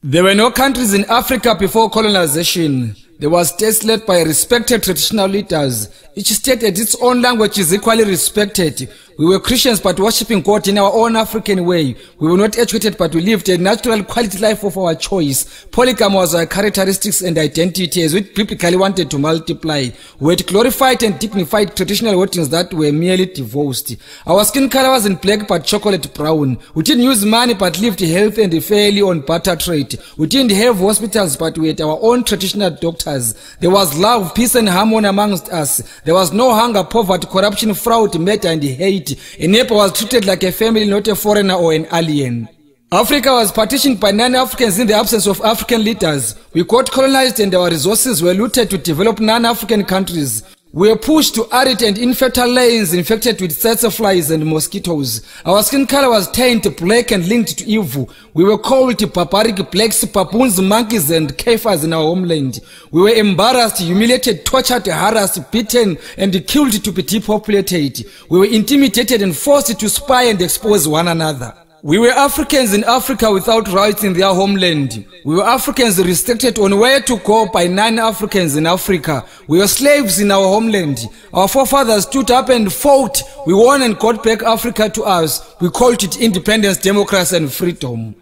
There were no countries in Africa before colonization. There was states led by respected traditional leaders. Each state had its own language is equally respected. We were Christians but worshipping God in our own African way. We were not educated but we lived a natural quality life of our choice. Polygamy was our characteristics and identity as we biblically wanted to multiply. We had glorified and dignified traditional weddings that were merely divorced. Our skin color wasn't black but chocolate brown. We didn't use money but lived healthy and fairly on barter trade. We didn't have hospitals but we had our own traditional doctors. There was love, peace and harmony amongst us. There was no hunger, poverty, corruption, fraud, murder and hate. A neighbor was treated like a family, not a foreigner or an alien. Africa was partitioned by non-Africans in the absence of African leaders. We got colonized and our resources were looted to develop non-African countries. We were pushed to arid and infertile lands infected with tsetse flies and mosquitoes. Our skin color was tanned black and linked to evil. We were called barbaric blacks, baboons, monkeys and kafirs in our homeland. We were embarrassed, humiliated, tortured, harassed, beaten and killed to be depopulated. We were intimidated and forced to spy and expose one another. We were Africans in Africa without rights in their homeland. We were Africans restricted on where to go by non-Africans in Africa. We were slaves in our homeland. Our forefathers stood up and fought. We won and got back Africa to us. We called it independence, democracy and freedom.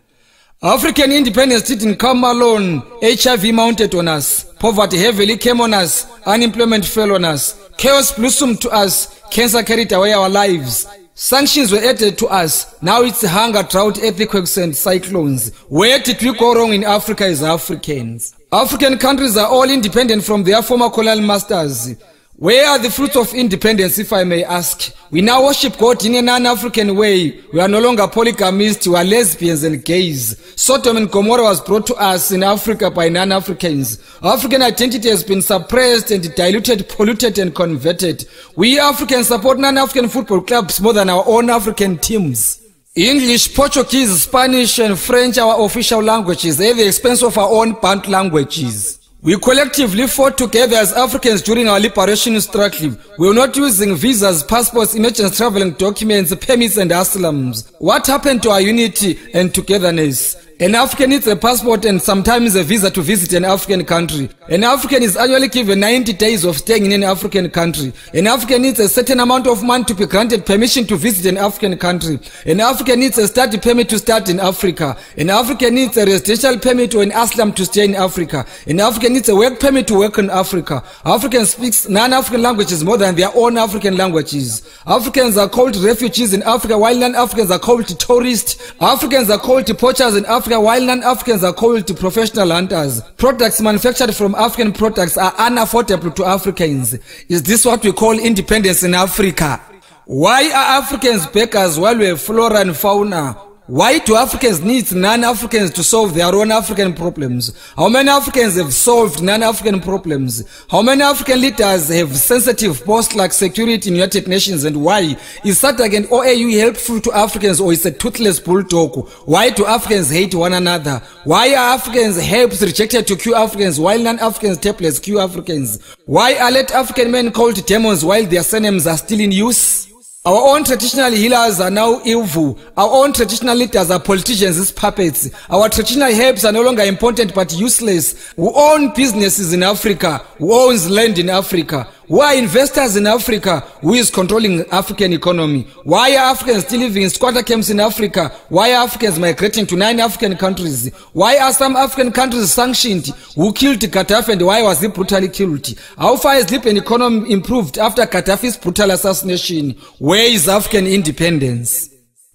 African independence didn't come alone. HIV mounted on us. Poverty heavily came on us. Unemployment fell on us. Chaos blossomed to us. Cancer carried away our lives. Sanctions were added to us. Now it's hunger, drought, earthquakes and cyclones. Where did we go wrong in Africa as Africans? African countries are all independent from their former colonial masters. Where are the fruits of independence, if I may ask? We now worship God in a non-African way. We are no longer polygamists, we are lesbians and gays. Sodom and Gomorrah was brought to us in Africa by non-Africans. African identity has been suppressed and diluted, polluted and converted. We Africans support non-African football clubs more than our own African teams. English, Portuguese, Spanish and French are our official languages at the expense of our own Bantu languages. We collectively fought together as Africans during our liberation struggle. We were not using visas, passports, emergency traveling documents, permits and asylums. What happened to our unity and togetherness? An African needs a passport and sometimes a visa to visit an African country. An African is annually given 90 days of staying in an African country. An African needs a certain amount of money to be granted permission to visit an African country. An African needs a study permit to study in Africa. An African needs a residential permit or an asylum to stay in Africa. An African needs a work permit to work in Africa. African speaks non-African languages more than their own African languages. Africans are called refugees in Africa while non-Africans are called tourists. Africans are called poachers in Africa while non-Africans are called professional hunters. Products manufactured from African products are unaffordable to Africans. Is this what we call independence in Africa? Why are Africans beggars while we have flora and fauna? Why do Africans need non-Africans to solve their own African problems? How many Africans have solved non-African problems? How many African leaders have sensitive posts like security in United Nations and why? Is SADC and OAU helpful to Africans or is a toothless bulldog? Why do Africans hate one another? Why are Africans helps rejected to cure Africans while non-Africans tablets cure Africans? Why are late African men called demons while their surnames are still in use? Our own traditional healers are now evil. Our own traditional leaders are politicians as puppets. Our traditional helps are no longer important but useless. Who own businesses in Africa? Who owns land in Africa? Who are investors in Africa? Who is controlling African economy? Why are Africans still living in squatter camps in Africa? Why are Africans migrating to 9 African countries? Why are some African countries sanctioned? Who killed Gaddafi and why was he brutally killed? How far has Libyan economy improved after Gaddafi's brutal assassination? Where is African independence?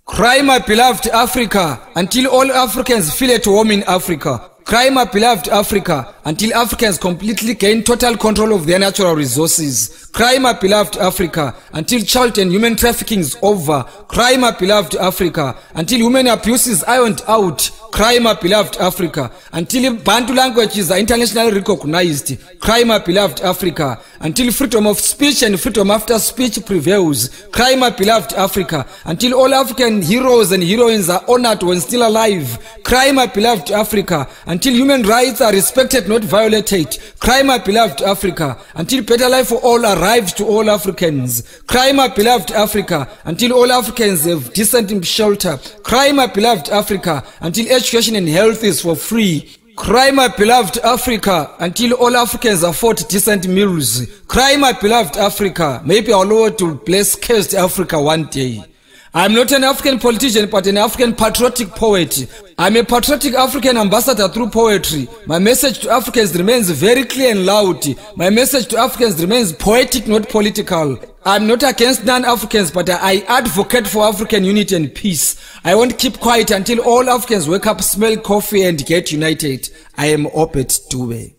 Cry, my beloved Africa, until all Africans feel at home in Africa. Cry, my beloved Africa, until Africans completely gain total control of their natural resources. Cry, my beloved Africa, until child and human trafficking is over. Cry, my beloved Africa, until human abuse is ironed out. Cry, my beloved Africa, until Bantu languages are internationally recognized. Cry, my beloved Africa, until freedom of speech and freedom after speech prevails. Cry, my beloved Africa, until all African heroes and heroines are honored when still alive. Cry, my beloved Africa, until human rights are respected, not violated. Cry, my beloved Africa, until better life for all are arrived to all Africans. Cry, my beloved Africa, until all Africans have decent shelter. Cry, my beloved Africa, until education and health is for free. Cry, my beloved Africa, until all Africans afford decent meals. Cry, my beloved Africa, maybe our Lord will bless cursed Africa one day. I'm not an African politician, but an African patriotic poet. I'm a patriotic African ambassador through poetry. My message to Africans remains very clear and loud. My message to Africans remains poetic, not political. I'm not against non-Africans, but I advocate for African unity and peace. I won't keep quiet until all Africans wake up, smell coffee, and get united. I am Obed Dube.